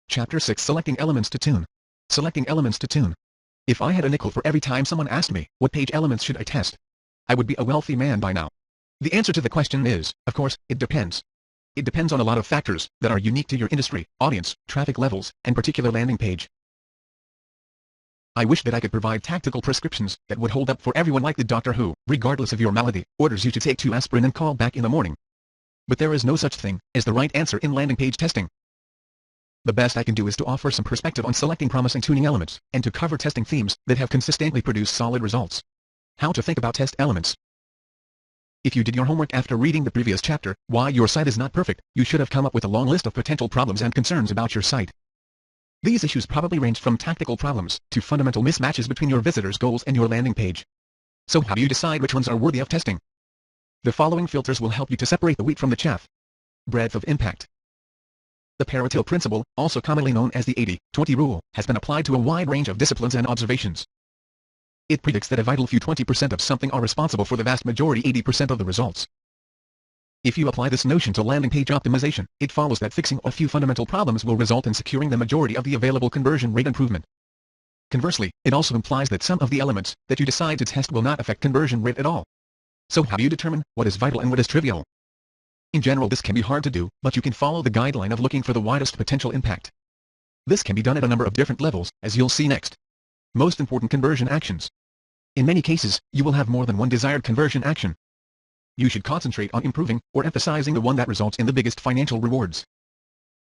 Chapter 6: Selecting Elements to Tune. Selecting Elements to Tune. If I had a nickel for every time someone asked me, what page elements should I test? I would be a wealthy man by now. The answer to the question is, of course, it depends. It depends on a lot of factors that are unique to your industry, audience, traffic levels, and particular landing page. I wish that I could provide tactical prescriptions that would hold up for everyone like the doctor who, regardless of your malady, orders you to take 2 aspirin and call back in the morning. But there is no such thing as the right answer in landing page testing. The best I can do is to offer some perspective on selecting promising tuning elements, and to cover testing themes that have consistently produced solid results. How to think about test elements. If you did your homework after reading the previous chapter, Why Your Site Is Not Perfect, you should have come up with a long list of potential problems and concerns about your site. These issues probably range from tactical problems to fundamental mismatches between your visitors' goals and your landing page. So how do you decide which ones are worthy of testing? The following filters will help you to separate the wheat from the chaff. Breadth of impact. The Pareto principle, also commonly known as the 80-20 rule, has been applied to a wide range of disciplines and observations. It predicts that a vital few 20% of something are responsible for the vast majority 80% of the results. If you apply this notion to landing page optimization, it follows that fixing a few fundamental problems will result in securing the majority of the available conversion rate improvement. Conversely, it also implies that some of the elements that you decide to test will not affect conversion rate at all. So how do you determine what is vital and what is trivial? In general, this can be hard to do, but you can follow the guideline of looking for the widest potential impact. This can be done at a number of different levels, as you'll see next. Most important conversion actions. In many cases, you will have more than one desired conversion action. You should concentrate on improving or emphasizing the one that results in the biggest financial rewards.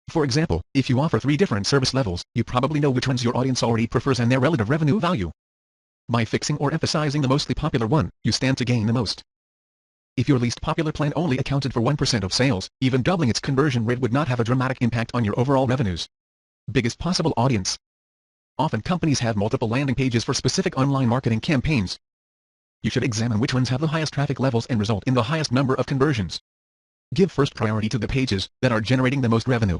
For example, if you offer 3 different service levels, you probably know which ones your audience already prefers and their relative revenue value. By fixing or emphasizing the mostly popular one, you stand to gain the most. If your least popular plan only accounted for 1% of sales, even doubling its conversion rate would not have a dramatic impact on your overall revenues. Biggest possible audience. Often companies have multiple landing pages for specific online marketing campaigns. You should examine which ones have the highest traffic levels and result in the highest number of conversions. Give first priority to the pages that are generating the most revenue.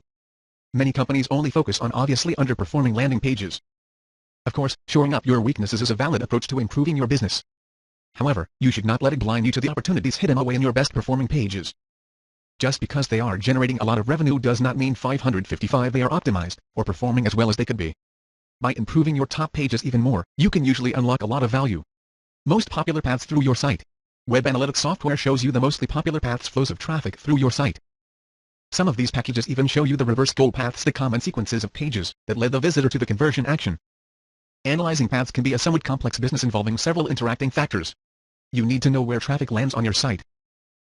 Many companies only focus on obviously underperforming landing pages. Of course, shoring up your weaknesses is a valid approach to improving your business. However, you should not let it blind you to the opportunities hidden away in your best performing pages. Just because they are generating a lot of revenue does not mean 555 they are optimized, or performing as well as they could be. By improving your top pages even more, you can usually unlock a lot of value. Most popular paths through your site. Web analytics software shows you the mostly popular paths flows of traffic through your site. Some of these packages even show you the reverse goal paths, the common sequences of pages that led the visitor to the conversion action. Analyzing paths can be a somewhat complex business involving several interacting factors. You need to know where traffic lands on your site.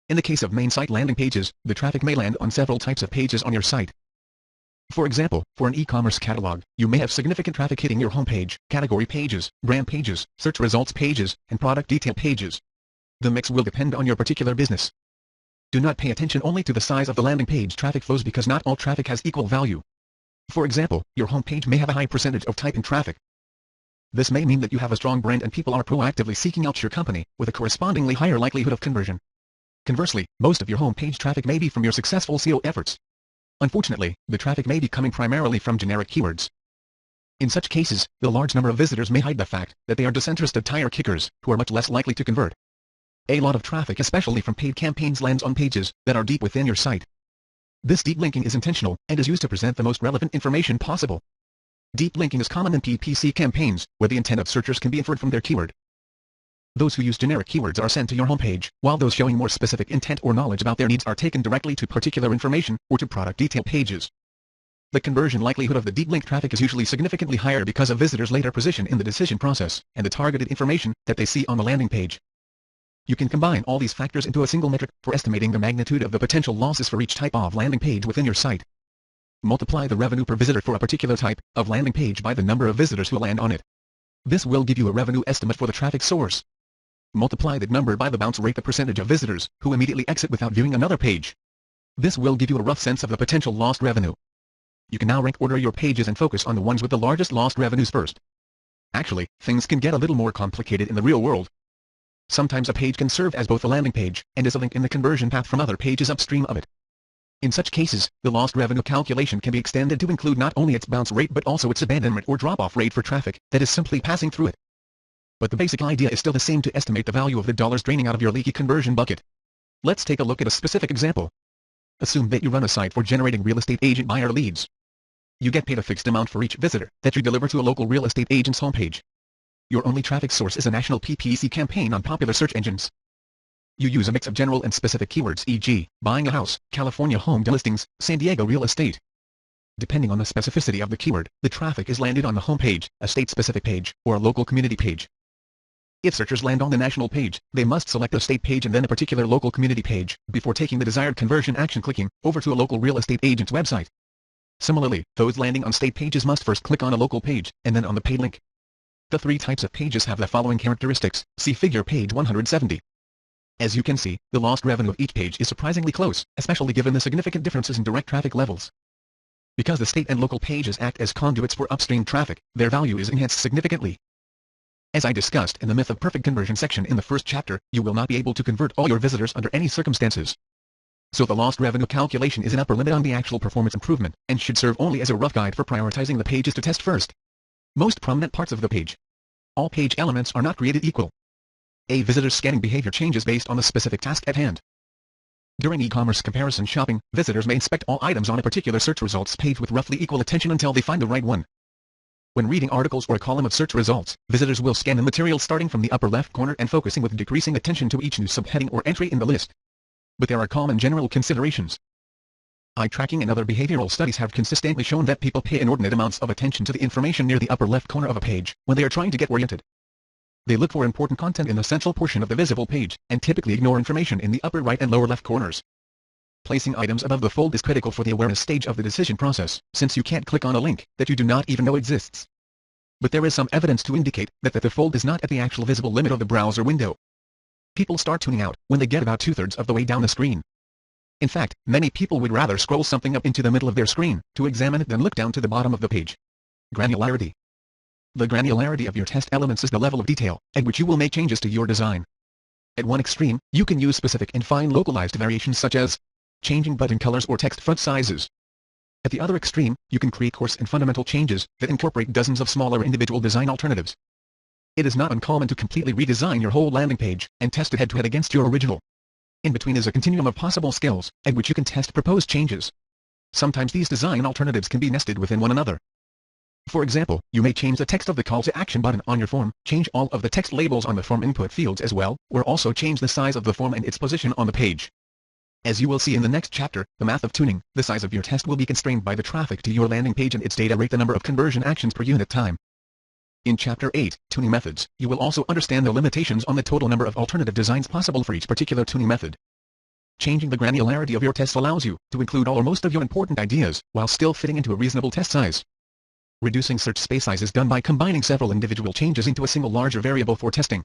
In the case of main site landing pages, the traffic may land on several types of pages on your site. For example, for an e-commerce catalog, you may have significant traffic hitting your homepage, category pages, brand pages, search results pages, and product detail pages. The mix will depend on your particular business. Do not pay attention only to the size of the landing page traffic flows because not all traffic has equal value. For example, your homepage may have a high percentage of type-in traffic. This may mean that you have a strong brand and people are proactively seeking out your company, with a correspondingly higher likelihood of conversion. Conversely, most of your homepage traffic may be from your successful SEO efforts. Unfortunately, the traffic may be coming primarily from generic keywords. In such cases, the large number of visitors may hide the fact that they are disinterested tire kickers, who are much less likely to convert. A lot of traffic, especially from paid campaigns, lands on pages that are deep within your site. This deep linking is intentional, and is used to present the most relevant information possible. Deep linking is common in PPC campaigns, where the intent of searchers can be inferred from their keyword. Those who use generic keywords are sent to your homepage, while those showing more specific intent or knowledge about their needs are taken directly to particular information, or to product detail pages. The conversion likelihood of the deep link traffic is usually significantly higher because of visitors' later position in the decision process, and the targeted information that they see on the landing page. You can combine all these factors into a single metric for estimating the magnitude of the potential losses for each type of landing page within your site. Multiply the revenue per visitor for a particular type of landing page by the number of visitors who land on it. This will give you a revenue estimate for the traffic source. Multiply that number by the bounce rate, the percentage of visitors who immediately exit without viewing another page. This will give you a rough sense of the potential lost revenue. You can now rank order your pages and focus on the ones with the largest lost revenues first. Actually, things can get a little more complicated in the real world. Sometimes a page can serve as both a landing page and as a link in the conversion path from other pages upstream of it. In such cases, the lost revenue calculation can be extended to include not only its bounce rate but also its abandonment or drop-off rate for traffic that is simply passing through it. But the basic idea is still the same to estimate the value of the dollars draining out of your leaky conversion bucket. Let's take a look at a specific example. Assume that you run a site for generating real estate agent buyer leads. You get paid a fixed amount for each visitor that you deliver to a local real estate agent's homepage. Your only traffic source is a national PPC campaign on popular search engines. You use a mix of general and specific keywords, e.g., buying a house, California home listings, San Diego real estate. Depending on the specificity of the keyword, the traffic is landed on the homepage, a state-specific page, or a local community page. If searchers land on the national page, they must select a state page and then a particular local community page, before taking the desired conversion action clicking over to a local real estate agent's website. Similarly, those landing on state pages must first click on a local page, and then on the paid link. The three types of pages have the following characteristics, see figure page 170. As you can see, the lost revenue of each page is surprisingly close, especially given the significant differences in direct traffic levels. Because the state and local pages act as conduits for upstream traffic, their value is enhanced significantly. As I discussed in the Myth of Perfect Conversion section in the first chapter, you will not be able to convert all your visitors under any circumstances. So the lost revenue calculation is an upper limit on the actual performance improvement, and should serve only as a rough guide for prioritizing the pages to test first. Most prominent parts of the page. All page elements are not created equal. A visitor's scanning behavior changes based on the specific task at hand. During e-commerce comparison shopping, visitors may inspect all items on a particular search results page with roughly equal attention until they find the right one. When reading articles or a column of search results, visitors will scan the material starting from the upper left corner and focusing with decreasing attention to each new subheading or entry in the list. But there are common general considerations. Eye tracking and other behavioral studies have consistently shown that people pay inordinate amounts of attention to the information near the upper left corner of a page when they are trying to get oriented. They look for important content in the central portion of the visible page, and typically ignore information in the upper right and lower left corners. Placing items above the fold is critical for the awareness stage of the decision process, since you can't click on a link that you do not even know exists. But there is some evidence to indicate that the fold is not at the actual visible limit of the browser window. People start tuning out when they get about 2/3 of the way down the screen. In fact, many people would rather scroll something up into the middle of their screen to examine it than look down to the bottom of the page. Granularity. The granularity of your test elements is the level of detail at which you will make changes to your design. At one extreme, you can use specific and fine localized variations such as changing button colors or text font sizes. At the other extreme, you can create coarse and fundamental changes that incorporate dozens of smaller individual design alternatives. It is not uncommon to completely redesign your whole landing page and test it head-to-head against your original. In between is a continuum of possible scales at which you can test proposed changes. Sometimes these design alternatives can be nested within one another. For example, you may change the text of the call to action button on your form, change all of the text labels on the form input fields as well, or also change the size of the form and its position on the page. As you will see in the next chapter, the math of tuning, the size of your test will be constrained by the traffic to your landing page and its data rate, the number of conversion actions per unit time. In Chapter 8, Tuning Methods, you will also understand the limitations on the total number of alternative designs possible for each particular tuning method. Changing the granularity of your test allows you to include all or most of your important ideas, while still fitting into a reasonable test size. Reducing search space size is done by combining several individual changes into a single larger variable for testing.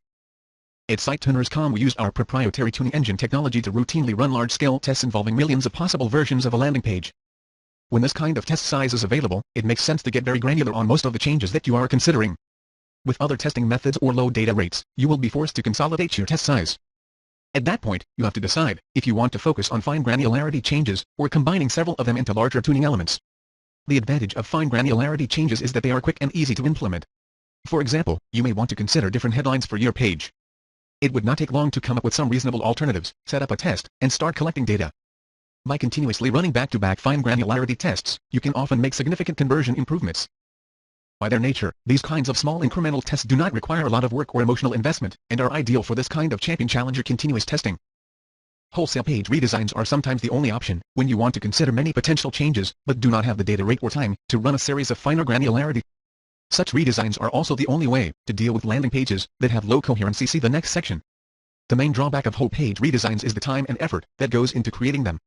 At SiteTuners.com we use our proprietary tuning engine technology to routinely run large-scale tests involving millions of possible versions of a landing page. When this kind of test size is available, it makes sense to get very granular on most of the changes that you are considering. With other testing methods or low data rates, you will be forced to consolidate your test size. At that point, you have to decide if you want to focus on fine granularity changes, or combining several of them into larger tuning elements. The advantage of fine granularity changes is that they are quick and easy to implement. For example, you may want to consider different headlines for your page. It would not take long to come up with some reasonable alternatives, set up a test, and start collecting data. By continuously running back-to-back fine granularity tests, you can often make significant conversion improvements. By their nature, these kinds of small incremental tests do not require a lot of work or emotional investment, and are ideal for this kind of champion-challenger continuous testing. Wholesale page redesigns are sometimes the only option, when you want to consider many potential changes, but do not have the data rate or time to run a series of finer granularity. Such redesigns are also the only way to deal with landing pages that have low coherency. See the next section. The main drawback of whole page redesigns is the time and effort that goes into creating them.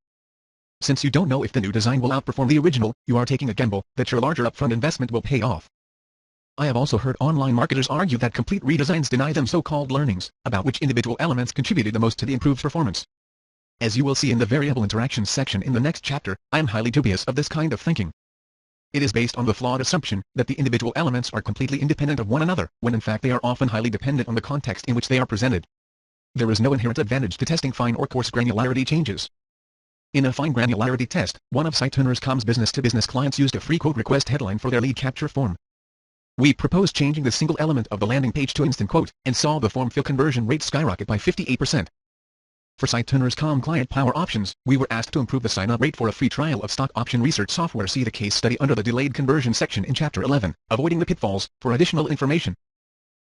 Since you don't know if the new design will outperform the original, you are taking a gamble that your larger upfront investment will pay off. I have also heard online marketers argue that complete redesigns deny them so-called learnings about which individual elements contributed the most to the improved performance. As you will see in the variable interactions section in the next chapter, I am highly dubious of this kind of thinking. It is based on the flawed assumption that the individual elements are completely independent of one another, when in fact they are often highly dependent on the context in which they are presented. There is no inherent advantage to testing fine or coarse granularity changes. In a fine granularity test, one of SiteTuners.com's business-to-business clients used a free quote request headline for their lead capture form. We proposed changing the single element of the landing page to instant quote, and saw the form fill conversion rate skyrocket by 58%. For SiteTuner's.com client power options, we were asked to improve the sign-up rate for a free trial of stock option research software. See the case study under the delayed conversion section in Chapter 11, Avoiding the Pitfalls, for additional information.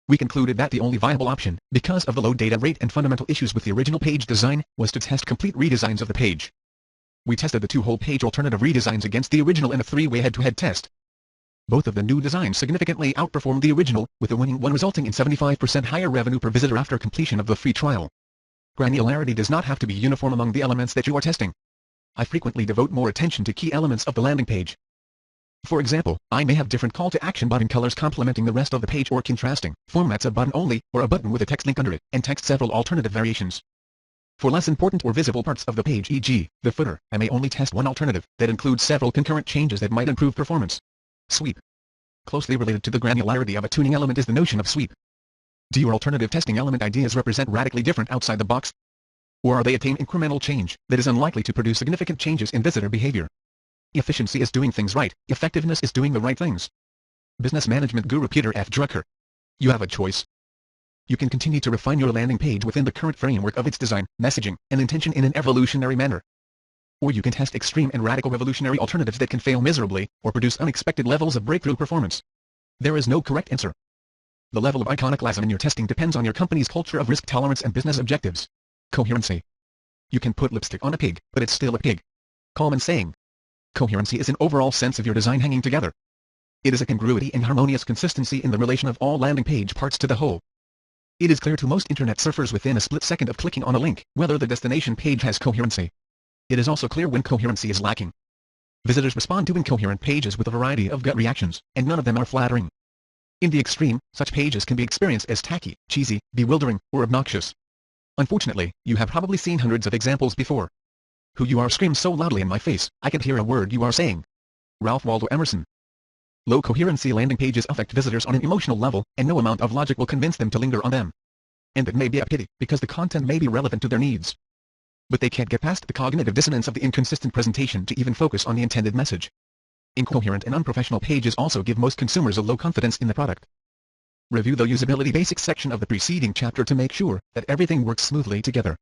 We concluded that the only viable option, because of the low data rate and fundamental issues with the original page design, was to test complete redesigns of the page. We tested the two whole-page alternative redesigns against the original in a three-way head-to-head test. Both of the new designs significantly outperformed the original, with the winning one resulting in 75% higher revenue per visitor after completion of the free trial. Granularity does not have to be uniform among the elements that you are testing. I frequently devote more attention to key elements of the landing page. For example, I may have different call-to-action button colors complementing the rest of the page or contrasting formats of button only, or a button with a text link under it, and text several alternative variations. For less important or visible parts of the page, e.g., the footer, I may only test one alternative that includes several concurrent changes that might improve performance. Sweep. Closely related to the granularity of a tuning element is the notion of sweep. Do your alternative testing element ideas represent radically different outside the box? Or are they attain incremental change that is unlikely to produce significant changes in visitor behavior? Efficiency is doing things right, effectiveness is doing the right things. Business management guru Peter F. Drucker. You have a choice. You can continue to refine your landing page within the current framework of its design, messaging, and intention in an evolutionary manner. Or you can test extreme and radical revolutionary alternatives that can fail miserably, or produce unexpected levels of breakthrough performance. There is no correct answer. The level of iconoclasm in your testing depends on your company's culture of risk tolerance and business objectives. Coherency. You can put lipstick on a pig, but it's still a pig. Common saying. Coherency is an overall sense of your design hanging together. It is a congruity and harmonious consistency in the relation of all landing page parts to the whole. It is clear to most internet surfers within a split second of clicking on a link whether the destination page has coherency. It is also clear when coherency is lacking. Visitors respond to incoherent pages with a variety of gut reactions, and none of them are flattering. In the extreme, such pages can be experienced as tacky, cheesy, bewildering, or obnoxious. Unfortunately, you have probably seen hundreds of examples before. Who you are screams so loudly in my face, I can't hear a word you are saying. Ralph Waldo Emerson. Low coherency landing pages affect visitors on an emotional level, and no amount of logic will convince them to linger on them. And that may be a pity, because the content may be relevant to their needs. But they can't get past the cognitive dissonance of the inconsistent presentation to even focus on the intended message. Incoherent and unprofessional pages also give most consumers a low confidence in the product. Review the usability basics section of the preceding chapter to make sure that everything works smoothly together.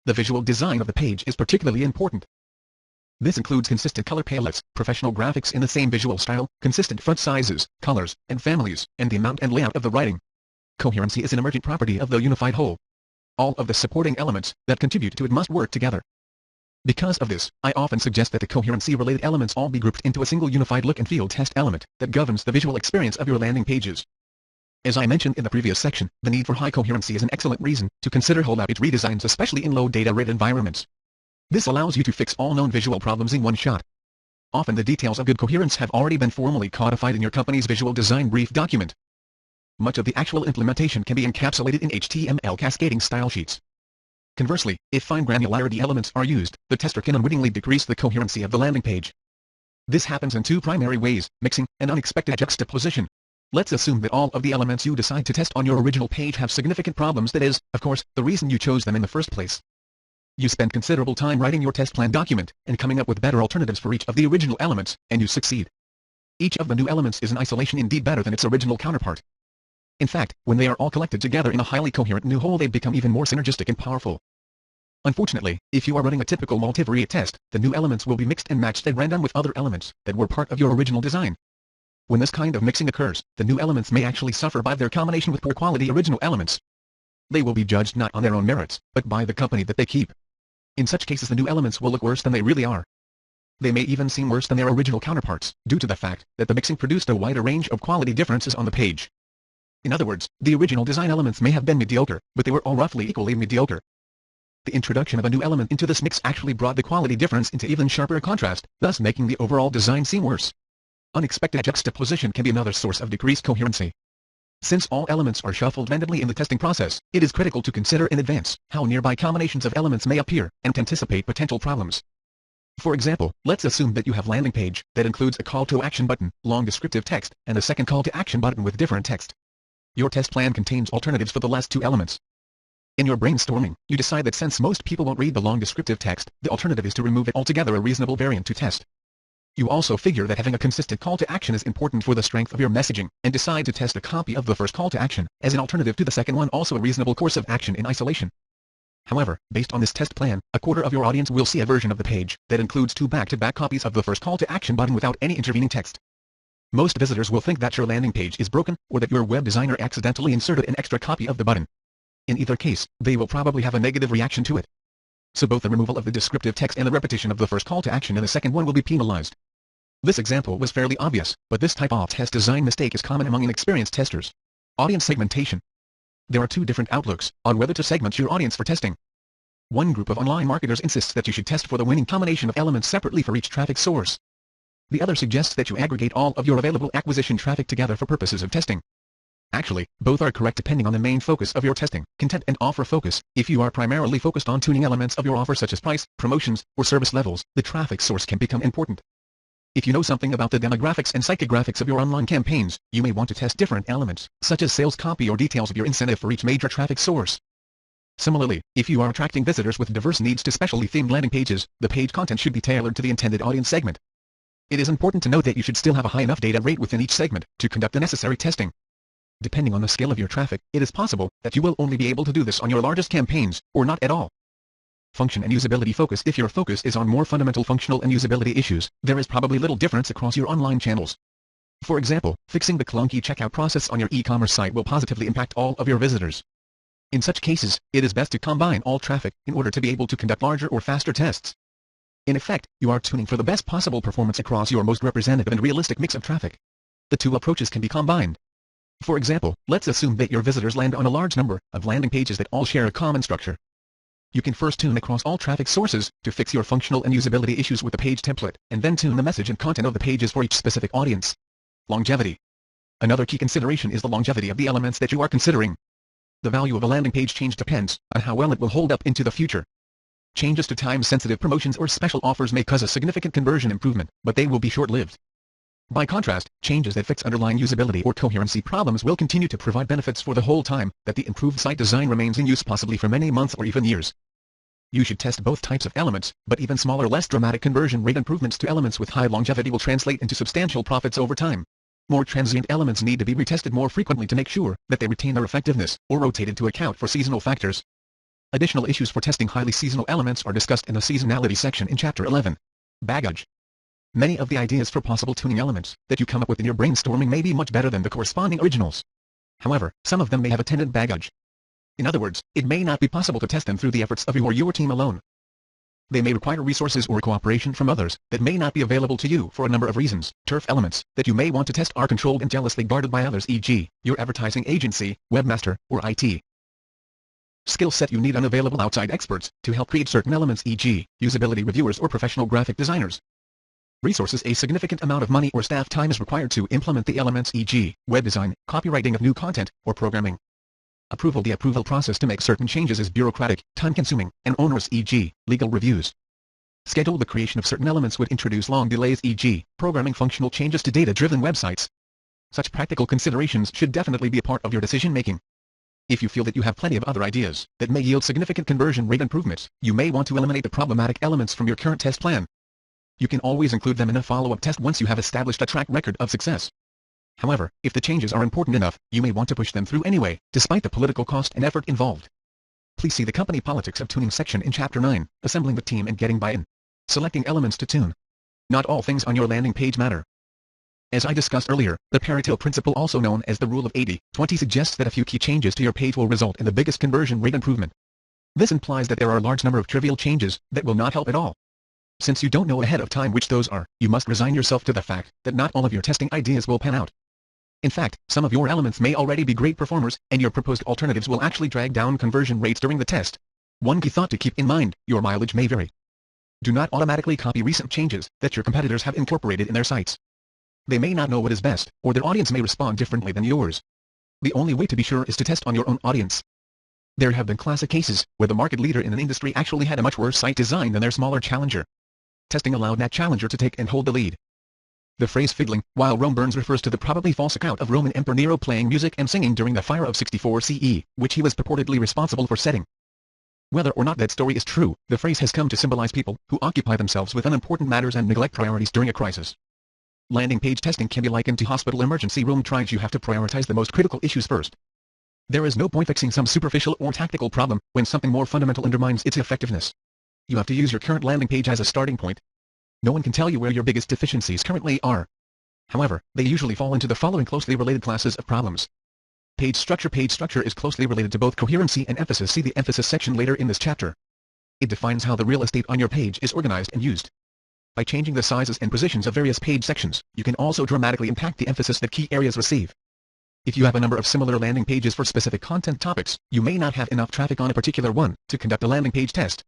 The visual design of the page is particularly important. This includes consistent color palettes, professional graphics in the same visual style, consistent font sizes, colors, and families, and the amount and layout of the writing. Coherency is an emergent property of the unified whole. All of the supporting elements that contribute to it must work together. Because of this, I often suggest that the coherency-related elements all be grouped into a single unified look and feel test element that governs the visual experience of your landing pages. As I mentioned in the previous section, the need for high coherency is an excellent reason to consider whole page redesigns, especially in low data rate environments. This allows you to fix all known visual problems in one shot. Often the details of good coherence have already been formally codified in your company's visual design brief document. Much of the actual implementation can be encapsulated in HTML cascading style sheets. Conversely, if fine granularity elements are used, the tester can unwittingly decrease the coherency of the landing page. This happens in two primary ways: mixing and unexpected juxtaposition. Let's assume that all of the elements you decide to test on your original page have significant problems. That is, of course, the reason you chose them in the first place. You spend considerable time writing your test plan document and coming up with better alternatives for each of the original elements, and you succeed. Each of the new elements is in isolation indeed better than its original counterpart. In fact, when they are all collected together in a highly coherent new whole, they become even more synergistic and powerful. Unfortunately, if you are running a typical multivariate test, the new elements will be mixed and matched at random with other elements that were part of your original design. When this kind of mixing occurs, the new elements may actually suffer by their combination with poor quality original elements. They will be judged not on their own merits, but by the company that they keep. In such cases, the new elements will look worse than they really are. They may even seem worse than their original counterparts, due to the fact that the mixing produced a wider range of quality differences on the page. In other words, the original design elements may have been mediocre, but they were all roughly equally mediocre. The introduction of a new element into this mix actually brought the quality difference into even sharper contrast, thus making the overall design seem worse. Unexpected juxtaposition can be another source of decreased coherency. Since all elements are shuffled randomly in the testing process, it is critical to consider in advance how nearby combinations of elements may appear, and to anticipate potential problems. For example, let's assume that you have a landing page that includes a call to action button, long descriptive text, and a second call to action button with different text. Your test plan contains alternatives for the last two elements. In your brainstorming, you decide that since most people won't read the long descriptive text, the alternative is to remove it altogether, a reasonable variant to test. You also figure that having a consistent call to action is important for the strength of your messaging, and decide to test a copy of the first call to action, as an alternative to the second one, also a reasonable course of action in isolation. However, based on this test plan, a quarter of your audience will see a version of the page that includes two back-to-back copies of the first call to action button without any intervening text. Most visitors will think that your landing page is broken, or that your web designer accidentally inserted an extra copy of the button. In either case, they will probably have a negative reaction to it. So both the removal of the descriptive text and the repetition of the first call to action in the second one will be penalized. This example was fairly obvious, but this type of test design mistake is common among inexperienced testers. Audience segmentation. There are two different outlooks on whether to segment your audience for testing. One group of online marketers insists that you should test for the winning combination of elements separately for each traffic source. The other suggests that you aggregate all of your available acquisition traffic together for purposes of testing. Actually, both are correct depending on the main focus of your testing, content and offer focus. If you are primarily focused on tuning elements of your offer such as price, promotions, or service levels, the traffic source can become important. If you know something about the demographics and psychographics of your online campaigns, you may want to test different elements, such as sales copy or details of your incentive for each major traffic source. Similarly, if you are attracting visitors with diverse needs to specially themed landing pages, the page content should be tailored to the intended audience segment. It is important to note that you should still have a high enough data rate within each segment to conduct the necessary testing. Depending on the scale of your traffic, it is possible that you will only be able to do this on your largest campaigns, or not at all. Function and usability focus. If your focus is on more fundamental functional and usability issues, there is probably little difference across your online channels. For example, fixing the clunky checkout process on your e-commerce site will positively impact all of your visitors. In such cases, it is best to combine all traffic in order to be able to conduct larger or faster tests. In effect, you are tuning for the best possible performance across your most representative and realistic mix of traffic. The two approaches can be combined. For example, let's assume that your visitors land on a large number of landing pages that all share a common structure. You can first tune across all traffic sources to fix your functional and usability issues with the page template, and then tune the message and content of the pages for each specific audience. Longevity. Another key consideration is the longevity of the elements that you are considering. The value of a landing page change depends on how well it will hold up into the future. Changes to time-sensitive promotions or special offers may cause a significant conversion improvement, but they will be short-lived. By contrast, changes that fix underlying usability or coherency problems will continue to provide benefits for the whole time that the improved site design remains in use, possibly for many months or even years. You should test both types of elements, but even smaller, less dramatic conversion rate improvements to elements with high longevity will translate into substantial profits over time. More transient elements need to be retested more frequently to make sure that they retain their effectiveness, or rotated to account for seasonal factors. Additional issues for testing highly seasonal elements are discussed in the seasonality section in Chapter 11. Baggage. Many of the ideas for possible tuning elements that you come up with in your brainstorming may be much better than the corresponding originals. However, some of them may have attendant baggage. In other words, it may not be possible to test them through the efforts of you or your team alone. They may require resources or cooperation from others that may not be available to you for a number of reasons. Turf elements that you may want to test are controlled and jealously guarded by others, e.g., your advertising agency, webmaster, or IT. Skill set: you need unavailable outside experts to help create certain elements, e.g., usability reviewers or professional graphic designers. Resources: a significant amount of money or staff time is required to implement the elements, e.g., web design, copywriting of new content, or programming. Approval: the approval process to make certain changes is bureaucratic, time-consuming, and onerous, e.g., legal reviews. Schedule: the creation of certain elements would introduce long delays, e.g., programming functional changes to data-driven websites. Such practical considerations should definitely be a part of your decision-making. If you feel that you have plenty of other ideas that may yield significant conversion rate improvements, you may want to eliminate the problematic elements from your current test plan. You can always include them in a follow-up test once you have established a track record of success. However, if the changes are important enough, you may want to push them through anyway, despite the political cost and effort involved. Please see the Company Politics of Tuning section in Chapter 9, Assembling the Team and Getting Buy-in. Selecting elements to tune. Not all things on your landing page matter. As I discussed earlier, the Pareto principle, also known as the rule of 80-20, suggests that a few key changes to your page will result in the biggest conversion rate improvement. This implies that there are a large number of trivial changes that will not help at all. Since you don't know ahead of time which those are, you must resign yourself to the fact that not all of your testing ideas will pan out. In fact, some of your elements may already be great performers, and your proposed alternatives will actually drag down conversion rates during the test. One key thought to keep in mind: your mileage may vary. Do not automatically copy recent changes that your competitors have incorporated in their sites. They may not know what is best, or their audience may respond differently than yours. The only way to be sure is to test on your own audience. There have been classic cases where the market leader in an industry actually had a much worse site design than their smaller challenger. Testing allowed that challenger to take and hold the lead. The phrase "fiddling while Rome burns" refers to the probably false account of Roman Emperor Nero playing music and singing during the fire of 64 CE, which he was purportedly responsible for setting. Whether or not that story is true, the phrase has come to symbolize people who occupy themselves with unimportant matters and neglect priorities during a crisis. Landing page testing can be likened to hospital emergency room triage. You have to prioritize the most critical issues first. There is no point fixing some superficial or tactical problem when something more fundamental undermines its effectiveness. You have to use your current landing page as a starting point. No one can tell you where your biggest deficiencies currently are. However, they usually fall into the following closely related classes of problems. Page structure. Page structure is closely related to both coherency and emphasis. See the emphasis section later in this chapter. It defines how the real estate on your page is organized and used. By changing the sizes and positions of various page sections, you can also dramatically impact the emphasis that key areas receive. If you have a number of similar landing pages for specific content topics, you may not have enough traffic on a particular one to conduct a landing page test.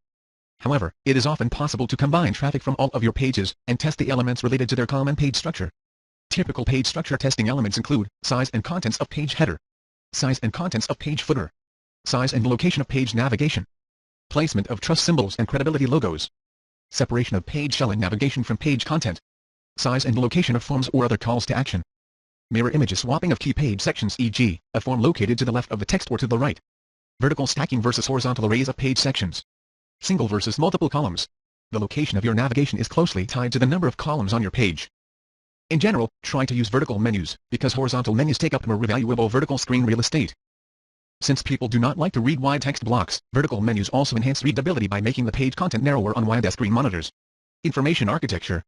However, it is often possible to combine traffic from all of your pages and test the elements related to their common page structure. Typical page structure testing elements include size and contents of page header, size and contents of page footer, size and location of page navigation, placement of trust symbols and credibility logos, separation of page shell and navigation from page content, size and location of forms or other calls to action, mirror image swapping of key page sections, e.g., a form located to the left of the text or to the right, vertical stacking versus horizontal arrays of page sections, single versus multiple columns. The location of your navigation is closely tied to the number of columns on your page. In general, try to use vertical menus, because horizontal menus take up more valuable vertical screen real estate. Since people do not like to read wide text blocks, vertical menus also enhance readability by making the page content narrower on wide screen monitors. Information architecture.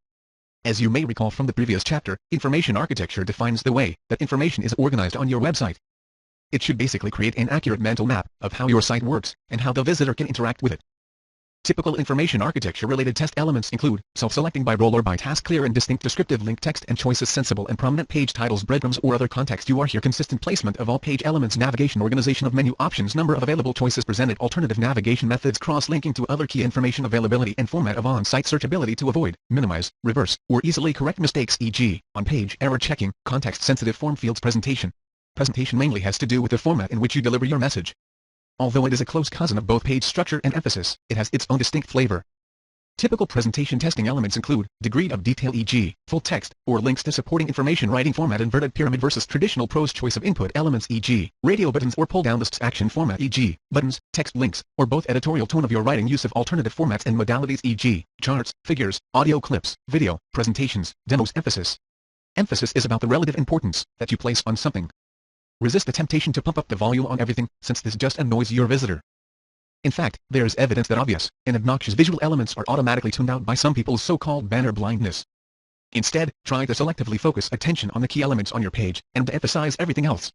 As you may recall from the previous chapter, information architecture defines the way that information is organized on your website. It should basically create an accurate mental map of how your site works and how the visitor can interact with it. Typical information architecture-related test elements include self-selecting by role or by task, clear and distinct descriptive link text and choices, sensible and prominent page titles, breadcrumbs or other context you are here, consistent placement of all page elements, navigation, organization of menu options, number of available choices presented, alternative navigation methods, cross-linking to other key information, availability and format of on-site searchability to avoid, minimize, reverse, or easily correct mistakes, e.g., on-page error checking, context-sensitive form fields, presentation. Presentation mainly has to do with the format in which you deliver your message. Although it is a close cousin of both page structure and emphasis, it has its own distinct flavor. Typical presentation testing elements include degree of detail, e.g., full text, or links to supporting information, writing format, inverted pyramid versus traditional prose, choice of input elements, e.g., radio buttons or pull-down lists, action format, e.g., buttons, text links, or both, editorial tone of your writing, use of alternative formats and modalities, e.g., charts, figures, audio clips, video, presentations, demos. Emphasis. Emphasis is about the relative importance that you place on something. Resist the temptation to pump up the volume on everything, since this just annoys your visitor. In fact, there is evidence that obvious and obnoxious visual elements are automatically tuned out by some people's so-called banner blindness. Instead, try to selectively focus attention on the key elements on your page, and to emphasize everything else.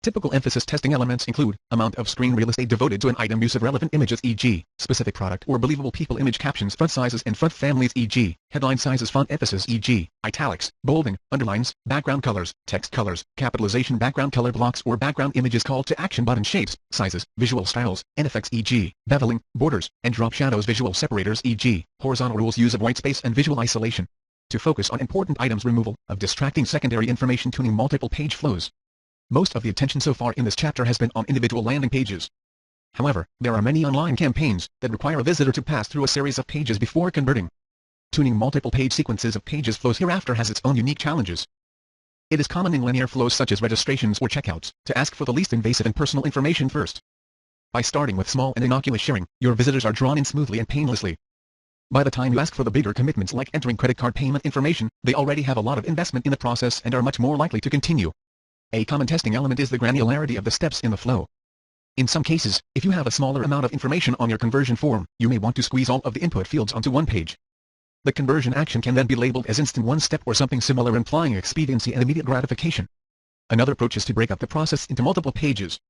Typical emphasis testing elements include amount of screen real estate devoted to an item, use of relevant images, e.g., specific product or believable people, image captions, font sizes and font families, e.g., headline sizes, font emphasis, e.g., italics, bolding, underlines, background colors, text colors, capitalization, background color blocks or background images, call to action, button shapes, sizes, visual styles, and effects, e.g., beveling, borders, and drop shadows, visual separators, e.g., horizontal rules, use of white space and visual isolation. To focus on important items, removal of distracting secondary information, tuning multiple page flows. Most of the attention so far in this chapter has been on individual landing pages. However, there are many online campaigns that require a visitor to pass through a series of pages before converting. Tuning multiple page sequences of pages flows hereafter has its own unique challenges. It is common in linear flows such as registrations or checkouts to ask for the least invasive and personal information first. By starting with small and innocuous sharing, your visitors are drawn in smoothly and painlessly. By the time you ask for the bigger commitments like entering credit card payment information, they already have a lot of investment in the process and are much more likely to continue. A common testing element is the granularity of the steps in the flow. In some cases, if you have a smaller amount of information on your conversion form, you may want to squeeze all of the input fields onto one page. The conversion action can then be labeled as instant one step or something similar, implying expediency and immediate gratification. Another approach is to break up the process into multiple pages.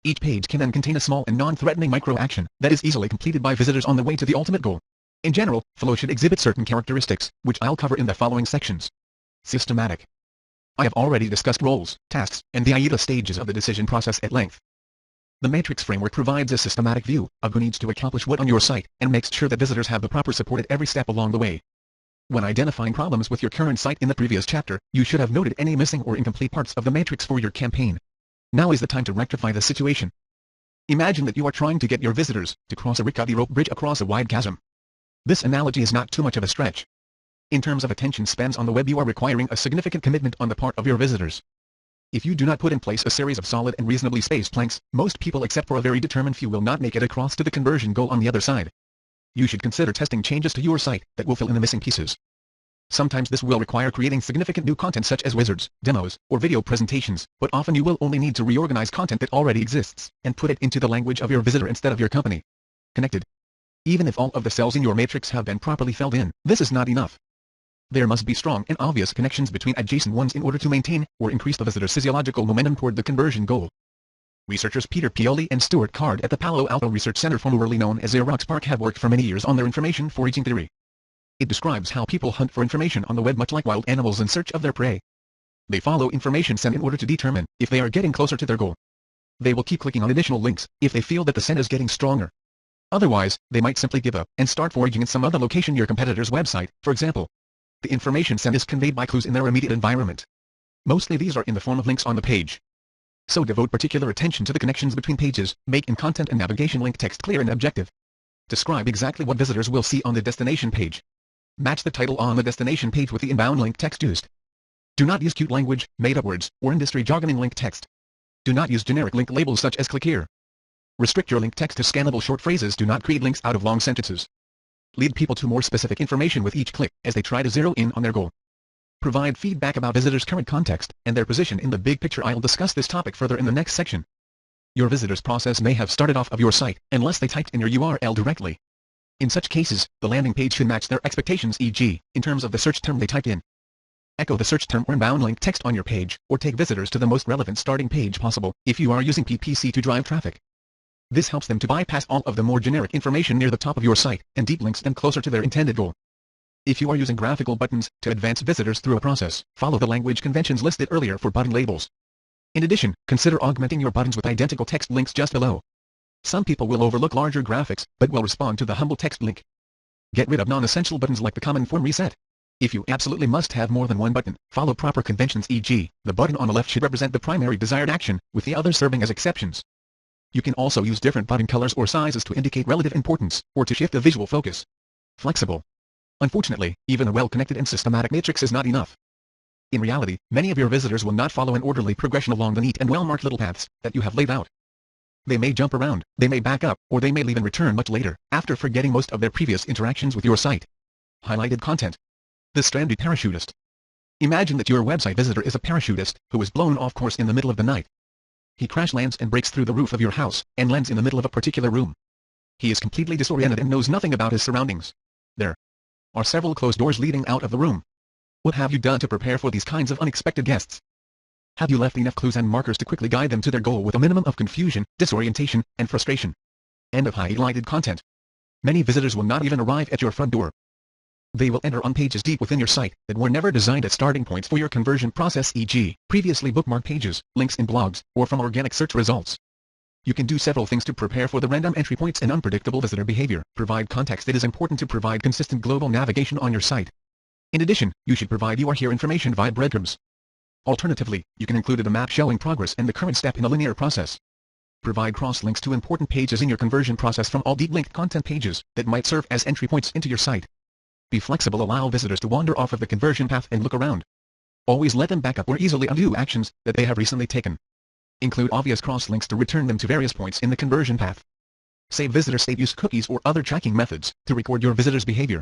Each page can then contain a small and non-threatening micro-action that is easily completed by visitors on the way to the ultimate goal. In general, flow should exhibit certain characteristics, which I'll cover in the following sections. Systematic. I have already discussed roles, tasks, and the AIDA stages of the decision process at length. The matrix framework provides a systematic view of who needs to accomplish what on your site, and makes sure that visitors have the proper support at every step along the way. When identifying problems with your current site in the previous chapter, you should have noted any missing or incomplete parts of the matrix for your campaign. Now is the time to rectify the situation. Imagine that you are trying to get your visitors to cross a rickety rope bridge across a wide chasm. This analogy is not too much of a stretch. In terms of attention spans on the web, you are requiring a significant commitment on the part of your visitors. If you do not put in place a series of solid and reasonably spaced planks, most people except for a very determined few will not make it across to the conversion goal on the other side. You should consider testing changes to your site that will fill in the missing pieces. Sometimes this will require creating significant new content such as wizards, demos, or video presentations, but often you will only need to reorganize content that already exists, and put it into the language of your visitor instead of your company. Connected. Even if all of the cells in your matrix have been properly filled in, this is not enough. There must be strong and obvious connections between adjacent ones in order to maintain or increase the visitor's physiological momentum toward the conversion goal. Researchers Peter Pioli and Stuart Card at the Palo Alto Research Center, formerly known as Xerox PARC, have worked for many years on their information foraging theory. It describes how people hunt for information on the web much like wild animals in search of their prey. They follow information sent in order to determine if they are getting closer to their goal. They will keep clicking on additional links if they feel that the scent is getting stronger. Otherwise, they might simply give up and start foraging in some other location, your competitor's website, for example. The information sent is conveyed by clues in their immediate environment. Mostly these are in the form of links on the page. So devote particular attention to the connections between pages, make in content and navigation link text clear and objective. Describe exactly what visitors will see on the destination page. Match the title on the destination page with the inbound link text used. Do not use cute language, made-up words, or industry jargon in link text. Do not use generic link labels such as click here. Restrict your link text to scannable short phrases. Do not create links out of long sentences. Lead people to more specific information with each click, as they try to zero in on their goal. Provide feedback about visitors' current context, and their position in the big picture. I'll discuss this topic further in the next section. Your visitors' process may have started off of your site, unless they typed in your URL directly. In such cases, the landing page should match their expectations, e.g., in terms of the search term they typed in. Echo the search term or inbound link text on your page, or take visitors to the most relevant starting page possible, if you are using PPC to drive traffic. This helps them to bypass all of the more generic information near the top of your site, and deep links them closer to their intended goal. If you are using graphical buttons to advance visitors through a process, follow the language conventions listed earlier for button labels. In addition, consider augmenting your buttons with identical text links just below. Some people will overlook larger graphics, but will respond to the humble text link. Get rid of non-essential buttons like the common form reset. If you absolutely must have more than one button, follow proper conventions, e.g., the button on the left should represent the primary desired action, with the others serving as exceptions. You can also use different button colors or sizes to indicate relative importance, or to shift the visual focus. Flexible. Unfortunately, even a well-connected and systematic matrix is not enough. In reality, many of your visitors will not follow an orderly progression along the neat and well-marked little paths that you have laid out. They may jump around, they may back up, or they may leave and return much later, after forgetting most of their previous interactions with your site. Highlighted content. The stranded parachutist. Imagine that your website visitor is a parachutist who was blown off course in the middle of the night. He crash lands and breaks through the roof of your house, and lands in the middle of a particular room. He is completely disoriented and knows nothing about his surroundings. There are several closed doors leading out of the room. What have you done to prepare for these kinds of unexpected guests? Have you left enough clues and markers to quickly guide them to their goal with a minimum of confusion, disorientation, and frustration? End of highlighted content. Many visitors will not even arrive at your front door. They will enter on pages deep within your site that were never designed as starting points for your conversion process, e.g., previously bookmarked pages, links in blogs, or from organic search results. You can do several things to prepare for the random entry points and unpredictable visitor behavior. Provide context. It is important to provide consistent global navigation on your site. In addition, you should provide "you are here" information via breadcrumbs. Alternatively, you can include a map showing progress and the current step in a linear process. Provide cross-links to important pages in your conversion process from all deep linked content pages that might serve as entry points into your site. Be flexible. Allow visitors to wander off of the conversion path and look around. Always let them back up or easily undo actions that they have recently taken. Include obvious cross-links to return them to various points in the conversion path. Save visitor state. Use cookies or other tracking methods to record your visitors' behavior.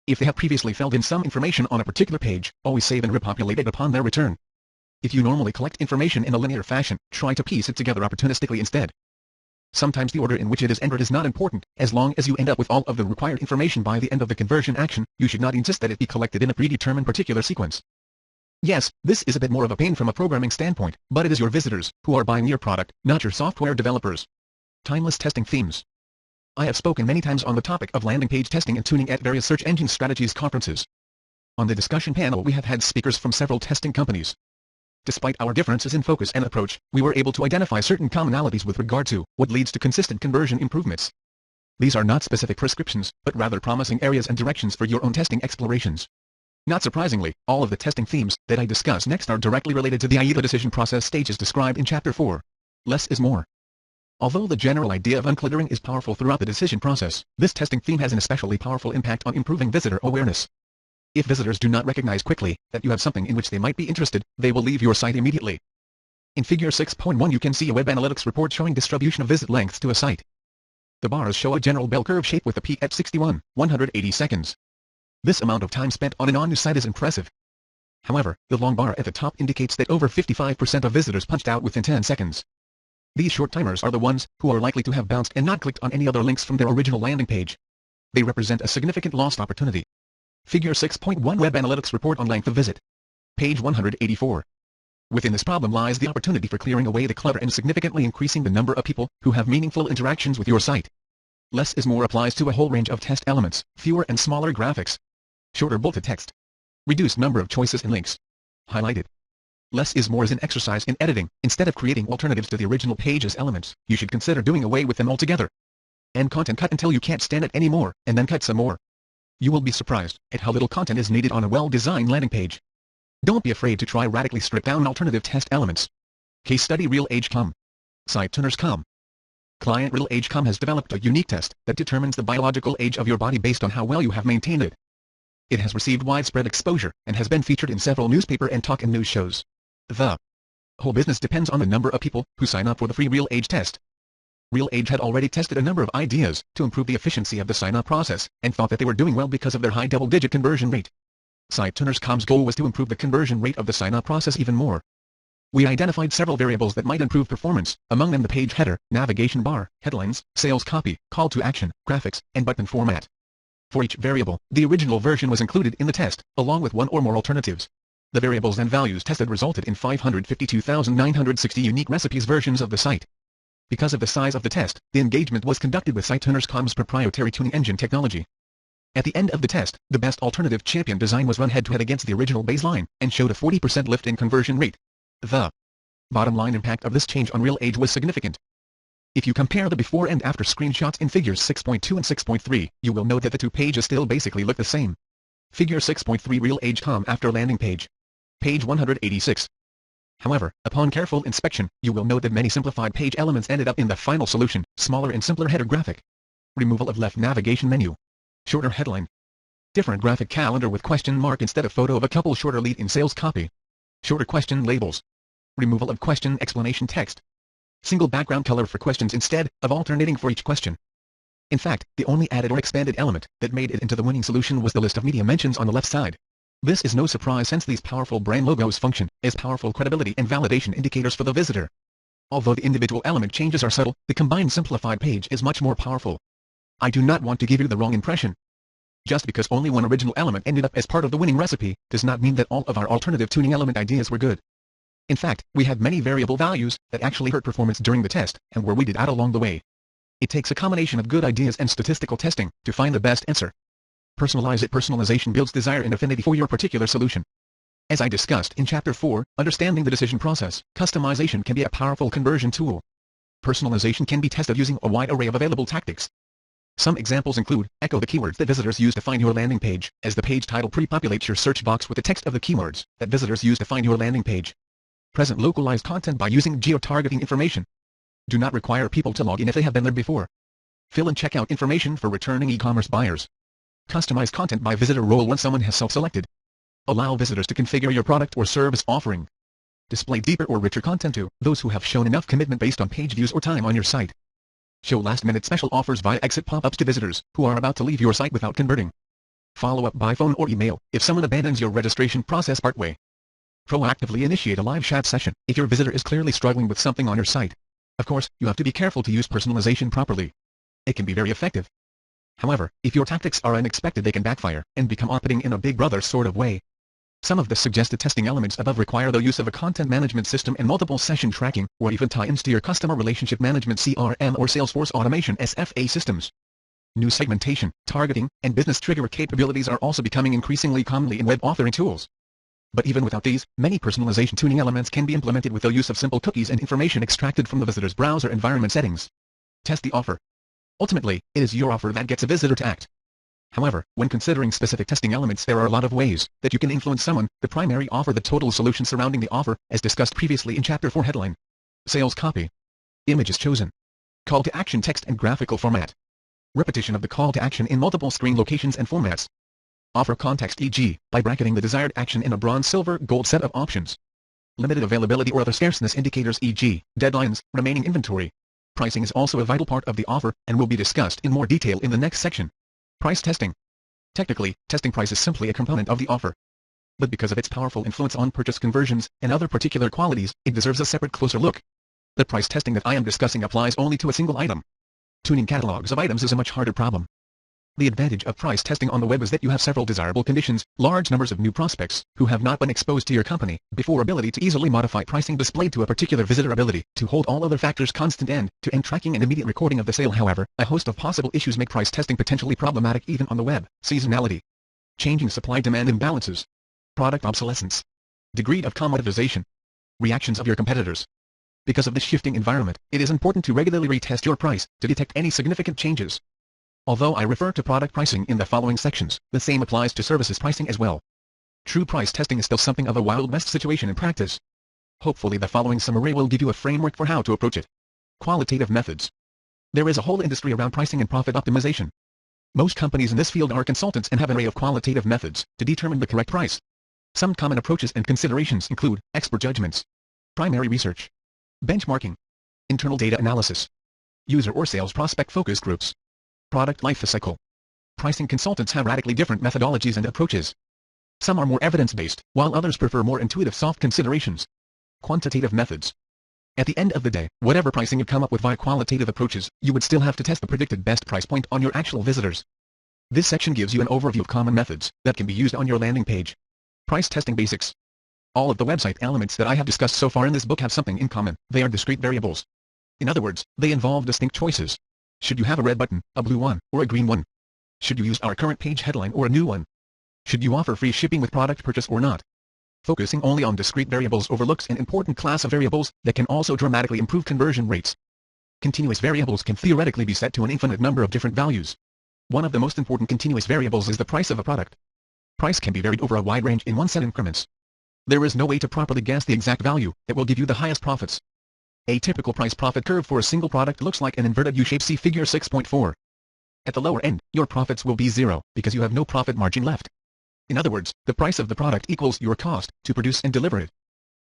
If they have previously filled in some information on a particular page, always save and repopulate it upon their return. If you normally collect information in a linear fashion, try to piece it together opportunistically instead. Sometimes the order in which it is entered is not important. As long as you end up with all of the required information by the end of the conversion action, you should not insist that it be collected in a predetermined particular sequence. Yes, this is a bit more of a pain from a programming standpoint, but it is your visitors who are buying your product, not your software developers. Timeless testing themes. I have spoken many times on the topic of landing page testing and tuning at various search engine strategies conferences. On the discussion panel we have had speakers from several testing companies. Despite our differences in focus and approach, we were able to identify certain commonalities with regard to what leads to consistent conversion improvements. These are not specific prescriptions, but rather promising areas and directions for your own testing explorations. Not surprisingly, all of the testing themes that I discuss next are directly related to the AIDA decision process stages described in Chapter 4. Less is more. Although the general idea of uncluttering is powerful throughout the decision process, this testing theme has an especially powerful impact on improving visitor awareness. If visitors do not recognize quickly that you have something in which they might be interested, they will leave your site immediately. In Figure 6.1 you can see a web analytics report showing distribution of visit lengths to a site. The bars show a general bell curve shape with a peak at 61, 180 seconds. This amount of time spent on an on-news site is impressive. However, the long bar at the top indicates that over 55% of visitors punched out within 10 seconds. These short timers are the ones who are likely to have bounced and not clicked on any other links from their original landing page. They represent a significant lost opportunity. Figure 6.1 Web Analytics Report on Length of Visit. Page 184. Within this problem lies the opportunity for clearing away the clutter and significantly increasing the number of people who have meaningful interactions with your site. Less is more applies to a whole range of test elements, fewer and smaller graphics. Shorter bolded text. Reduced number of choices and links. Highlighted. Less is more is an exercise in editing. Instead of creating alternatives to the original page's elements, you should consider doing away with them altogether. End content cut until you can't stand it anymore, and then cut some more. You will be surprised at how little content is needed on a well-designed landing page. Don't be afraid to try radically strip down alternative test elements. Case study RealAge.com. SiteTunners.com. Client RealAge.com has developed a unique test that determines the biological age of your body based on how well you have maintained it. It has received widespread exposure and has been featured in several newspaper and talk and news shows. The whole business depends on the number of people who sign up for the free RealAge test. RealAge had already tested a number of ideas to improve the efficiency of the sign-up process and thought that they were doing well because of their high double-digit conversion rate. SiteTunners.com's goal was to improve the conversion rate of the sign-up process even more. We identified several variables that might improve performance, among them the page header, navigation bar, headlines, sales copy, call to action, graphics, and button format. For each variable, the original version was included in the test, along with one or more alternatives. The variables and values tested resulted in 552,960 unique recipes versions of the site. Because of the size of the test, the engagement was conducted with SiteTunners.com's proprietary tuning engine technology. At the end of the test, the best alternative champion design was run head-to-head against the original baseline, and showed a 40% lift in conversion rate. The bottom line impact of this change on RealAge was significant. If you compare the before and after screenshots in figures 6.2 and 6.3, you will note that the two pages still basically look the same. Figure 6.3 RealAge.com after landing page. Page 186. However, upon careful inspection, you will note that many simplified page elements ended up in the final solution: smaller and simpler header graphic, removal of left navigation menu, shorter headline, different graphic calendar with question mark instead of photo of a couple, shorter lead in sales copy, shorter question labels, removal of question explanation text, single background color for questions instead of alternating for each question. In fact, the only added or expanded element that made it into the winning solution was the list of media mentions on the left side. This is no surprise since these powerful brand logos function as powerful credibility and validation indicators for the visitor. Although the individual element changes are subtle, the combined simplified page is much more powerful. I do not want to give you the wrong impression. Just because only one original element ended up as part of the winning recipe, does not mean that all of our alternative tuning element ideas were good. In fact, we had many variable values that actually hurt performance during the test, and were weeded out along the way. It takes a combination of good ideas and statistical testing to find the best answer. Personalize it. Personalization builds desire and affinity for your particular solution. As I discussed in Chapter 4, understanding the decision process, customization can be a powerful conversion tool. Personalization can be tested using a wide array of available tactics. Some examples include: echo the keywords that visitors use to find your landing page, as the page title pre-populates your search box with the text of the keywords that visitors use to find your landing page. Present localized content by using geo-targeting information. Do not require people to log in if they have been there before. Fill in checkout information for returning e-commerce buyers. Customize content by visitor role once someone has self-selected. Allow visitors to configure your product or service offering. Display deeper or richer content to those who have shown enough commitment based on page views or time on your site. Show last-minute special offers via exit pop-ups to visitors who are about to leave your site without converting. Follow up by phone or email if someone abandons your registration process partway. Proactively initiate a live chat session if your visitor is clearly struggling with something on your site. Of course, you have to be careful to use personalization properly. It can be very effective. However, if your tactics are unexpected, they can backfire and become off-putting in a Big Brother sort of way. Some of the suggested testing elements above require the use of a content management system and multiple session tracking, or even tie-ins to your customer relationship management CRM or Salesforce automation SFA systems. New segmentation, targeting, and business trigger capabilities are also becoming increasingly commonly in web authoring tools. But even without these, many personalization tuning elements can be implemented with the use of simple cookies and information extracted from the visitor's browser environment settings. Test the offer. Ultimately, it is your offer that gets a visitor to act. However, when considering specific testing elements, there are a lot of ways that you can influence someone: the primary offer, the total solution surrounding the offer, as discussed previously in Chapter 4 headline, sales copy, images chosen, call to action text and graphical format, repetition of the call to action in multiple screen locations and formats, offer context, e.g., by bracketing the desired action in a bronze, silver, gold set of options, limited availability or other scarceness indicators, e.g., deadlines, remaining inventory. Pricing is also a vital part of the offer and will be discussed in more detail in the next section. Price testing. Technically, testing price is simply a component of the offer. But because of its powerful influence on purchase conversions and other particular qualities, it deserves a separate closer look. The price testing that I am discussing applies only to a single item. Tuning catalogs of items is a much harder problem. The advantage of price testing on the web is that you have several desirable conditions, large numbers of new prospects, who have not been exposed to your company, before ability to easily modify pricing displayed to a particular visitor, ability to hold all other factors constant, and to end tracking and immediate recording of the sale. However, a host of possible issues make price testing potentially problematic even on the web. Seasonality, changing supply-demand imbalances, product obsolescence, degree of commoditization, reactions of your competitors. Because of this shifting environment, it is important to regularly retest your price to detect any significant changes. Although I refer to product pricing in the following sections, the same applies to services pricing as well. True price testing is still something of a Wild West situation in practice. Hopefully the following summary will give you a framework for how to approach it. Qualitative methods. There is a whole industry around pricing and profit optimization. Most companies in this field are consultants and have an array of qualitative methods to determine the correct price. Some common approaches and considerations include expert judgments, primary research, benchmarking, internal data analysis, user or sales prospect focus groups, product life cycle. Pricing consultants have radically different methodologies and approaches. Some are more evidence-based, while others prefer more intuitive soft considerations. Quantitative methods. At the end of the day, whatever pricing you come up with via qualitative approaches, you would still have to test the predicted best price point on your actual visitors. This section gives you an overview of common methods that can be used on your landing page. Price testing basics. All of the website elements that I have discussed so far in this book have something in common. They are discrete variables. In other words, they involve distinct choices. Should you have a red button, a blue one, or a green one? Should you use our current page headline or a new one? Should you offer free shipping with product purchase or not? Focusing only on discrete variables overlooks an important class of variables that can also dramatically improve conversion rates. Continuous variables can theoretically be set to an infinite number of different values. One of the most important continuous variables is the price of a product. Price can be varied over a wide range in 1 cent increments. There is no way to properly guess the exact value that will give you the highest profits. A typical price-profit curve for a single product looks like an inverted U-shape. See figure 6.4. At the lower end, your profits will be zero, because you have no profit margin left. In other words, the price of the product equals your cost to produce and deliver it.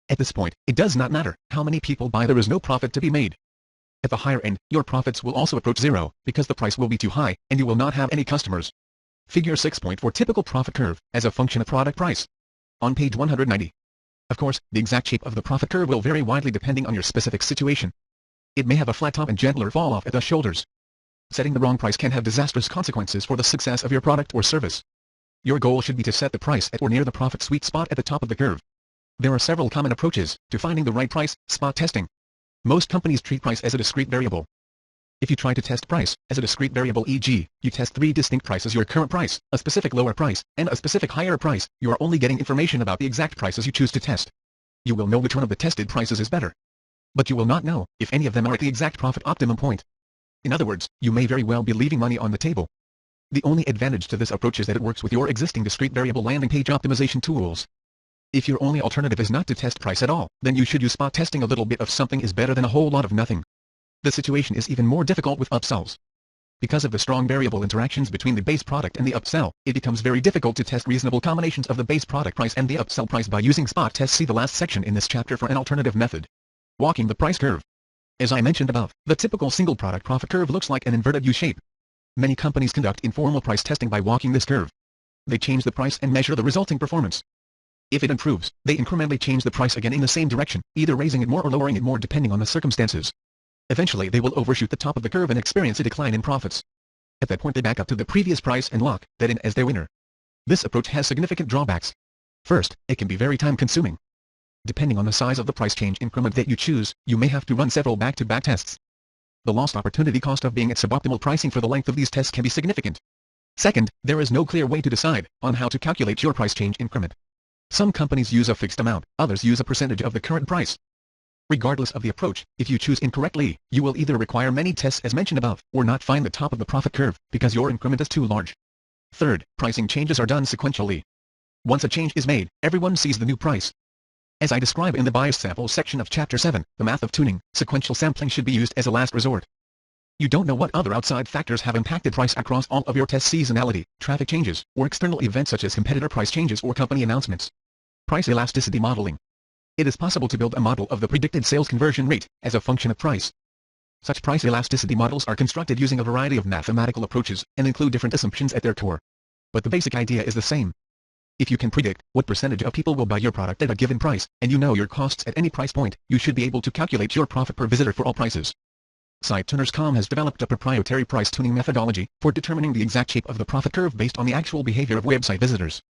At this point, it does not matter how many people buy, there is no profit to be made. At the higher end, your profits will also approach zero, because the price will be too high, and you will not have any customers. Figure 6.4 typical profit curve, as a function of product price. On page 190. Of course, the exact shape of the profit curve will vary widely depending on your specific situation. It may have a flat top and gentler fall off at the shoulders. Setting the wrong price can have disastrous consequences for the success of your product or service. Your goal should be to set the price at or near the profit sweet spot at the top of the curve. There are several common approaches to finding the right price. Spot testing. Most companies treat price as a discrete variable. If you try to test price as a discrete variable, e.g., you test 3 distinct prices: your current price, a specific lower price, and a specific higher price, you are only getting information about the exact prices you choose to test. You will know which one of the tested prices is better. But you will not know if any of them are at the exact profit optimum point. In other words, you may very well be leaving money on the table. The only advantage to this approach is that it works with your existing discrete variable landing page optimization tools. If your only alternative is not to test price at all, then you should use spot testing. A little bit of something is better than a whole lot of nothing. The situation is even more difficult with upsells. Because of the strong variable interactions between the base product and the upsell, it becomes very difficult to test reasonable combinations of the base product price and the upsell price by using spot tests. See the last section in this chapter for an alternative method. Walking the price curve. As I mentioned above, the typical single product profit curve looks like an inverted U-shape. Many companies conduct informal price testing by walking this curve. They change the price and measure the resulting performance. If it improves, they incrementally change the price again in the same direction, either raising it more or lowering it more depending on the circumstances. Eventually they will overshoot the top of the curve and experience a decline in profits. At that point they back up to the previous price and lock that in as their winner. This approach has significant drawbacks. First, it can be very time-consuming. Depending on the size of the price change increment that you choose, you may have to run several back-to-back tests. The lost opportunity cost of being at suboptimal pricing for the length of these tests can be significant. Second, there is no clear way to decide on how to calculate your price change increment. Some companies use a fixed amount, others use a percentage of the current price. Regardless of the approach, if you choose incorrectly, you will either require many tests as mentioned above, or not find the top of the profit curve, because your increment is too large. Third, pricing changes are done sequentially. Once a change is made, everyone sees the new price. As I describe in the bias sample section of Chapter 7, the math of tuning, sequential sampling should be used as a last resort. You don't know what other outside factors have impacted price across all of your tests: seasonality, traffic changes, or external events such as competitor price changes or company announcements. Price elasticity modeling. It is possible to build a model of the predicted sales conversion rate as a function of price. Such price elasticity models are constructed using a variety of mathematical approaches and include different assumptions at their core. but the basic idea is the same. If you can predict what percentage of people will buy your product at a given price, and you know your costs at any price point, you should be able to calculate your profit per visitor for all prices. SiteTuners.com has developed a proprietary price tuning methodology for determining the exact shape of the profit curve based on the actual behavior of website visitors.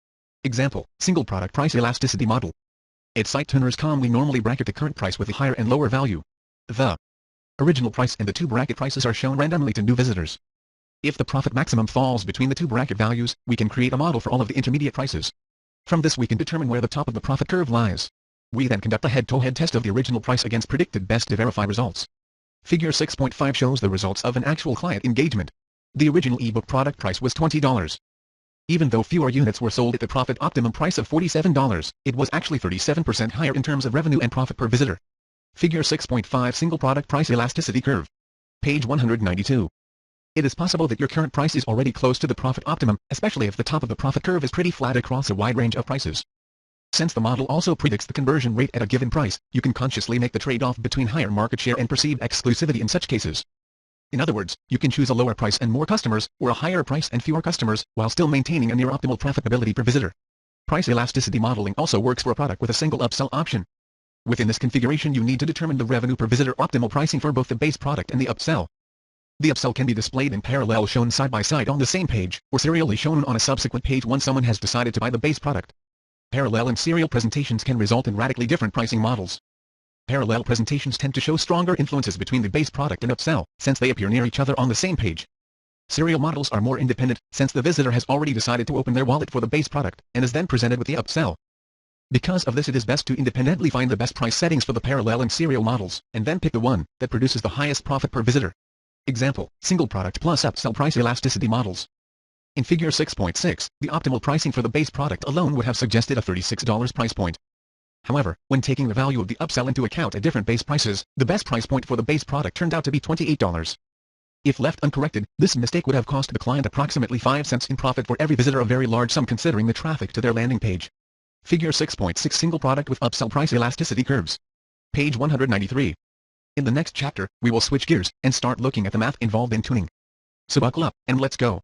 Example, single product price elasticity model. At SiteTuners.com we normally bracket the current price with a higher and lower value. The original price and the two bracket prices are shown randomly to new visitors. If the profit maximum falls between the two bracket values, we can create a model for all of the intermediate prices. From this we can determine where the top of the profit curve lies. We then conduct a head-to-head test of the original price against predicted best to verify results. Figure 6.5 shows the results of an actual client engagement. The original ebook product price was $20. Even though fewer units were sold at the profit optimum price of $47, it was actually 37% higher in terms of revenue and profit per visitor. Figure 6.5 Single Product Price Elasticity Curve. Page 192. It is possible that your current price is already close to the profit optimum, especially if the top of the profit curve is pretty flat across a wide range of prices. Since the model also predicts the conversion rate at a given price, you can consciously make the trade-off between higher market share and perceived exclusivity in such cases. In other words, you can choose a lower price and more customers, or a higher price and fewer customers, while still maintaining a near-optimal profitability per visitor. Price elasticity modeling also works for a product with a single upsell option. Within this configuration you need to determine the revenue per visitor optimal pricing for both the base product and the upsell. The upsell can be displayed in parallel, shown side by side on the same page, or serially shown on a subsequent page once someone has decided to buy the base product. Parallel and serial presentations can result in radically different pricing models. Parallel presentations tend to show stronger influences between the base product and upsell, since they appear near each other on the same page. Serial models are more independent, since the visitor has already decided to open their wallet for the base product, and is then presented with the upsell. Because of this, it is best to independently find the best price settings for the parallel and serial models, and then pick the one that produces the highest profit per visitor. Example, single product plus upsell price elasticity models. In Figure 6.6, the optimal pricing for the base product alone would have suggested a $36 price point. However, when taking the value of the upsell into account at different base prices, the best price point for the base product turned out to be $28. If left uncorrected, this mistake would have cost the client approximately 5 cents in profit for every visitor, a very large sum considering the traffic to their landing page. Figure 6.6 Single Product with Upsell Price Elasticity Curves. Page 193. In the next chapter, we will switch gears and start looking at the math involved in tuning. So buckle up, and let's go.